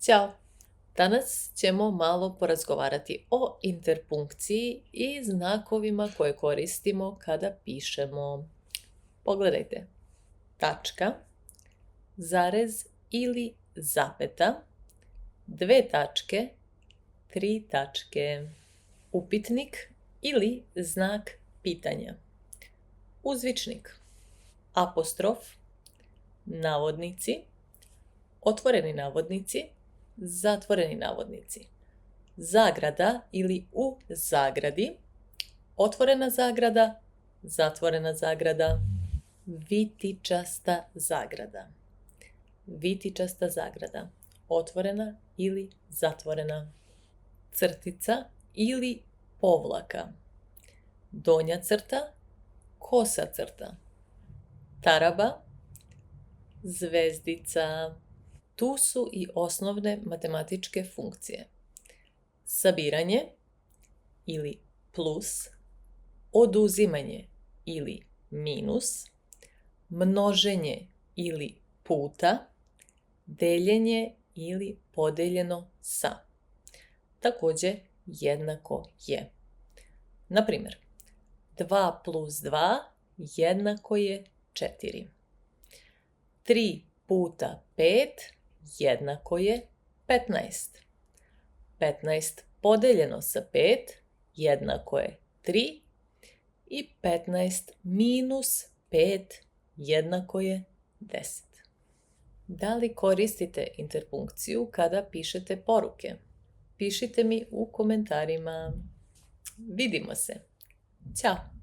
Ćao! Danas ćemo malo porazgovarati o interpunkciji i znakovima koje koristimo kada pišemo. Pogledajte. Tačka, zarez ili zapeta, 2 tačke, 3 tačke. Upitnik ili znak pitanja. Uzvičnik, apostrof, navodnici, otvoreni navodnici, zatvoreni navodnici, zagrada ili u zagradi, otvorena zagrada, zatvorena zagrada, vitičasta zagrada. Vitičasta zagrada, otvorena ili zatvorena. Crtica ili povlaka, donja crta, kosa crta, taraba, zvezdica. Tu su i osnovne matematičke funkcije. Sabiranje ili plus, oduzimanje ili minus, množenje ili puta, deljenje ili podeljeno sa. Također jednako je. Na primjer, 2 plus 2 jednako je 4. 3 puta 5 jednako je 15. 15 podeljeno sa 5 jednako je 3 i 15 minus 5 jednako je 10. Da li koristite interpunkciju kada pišete poruke? Pišite mi u komentarima. Vidimo se. Ćao!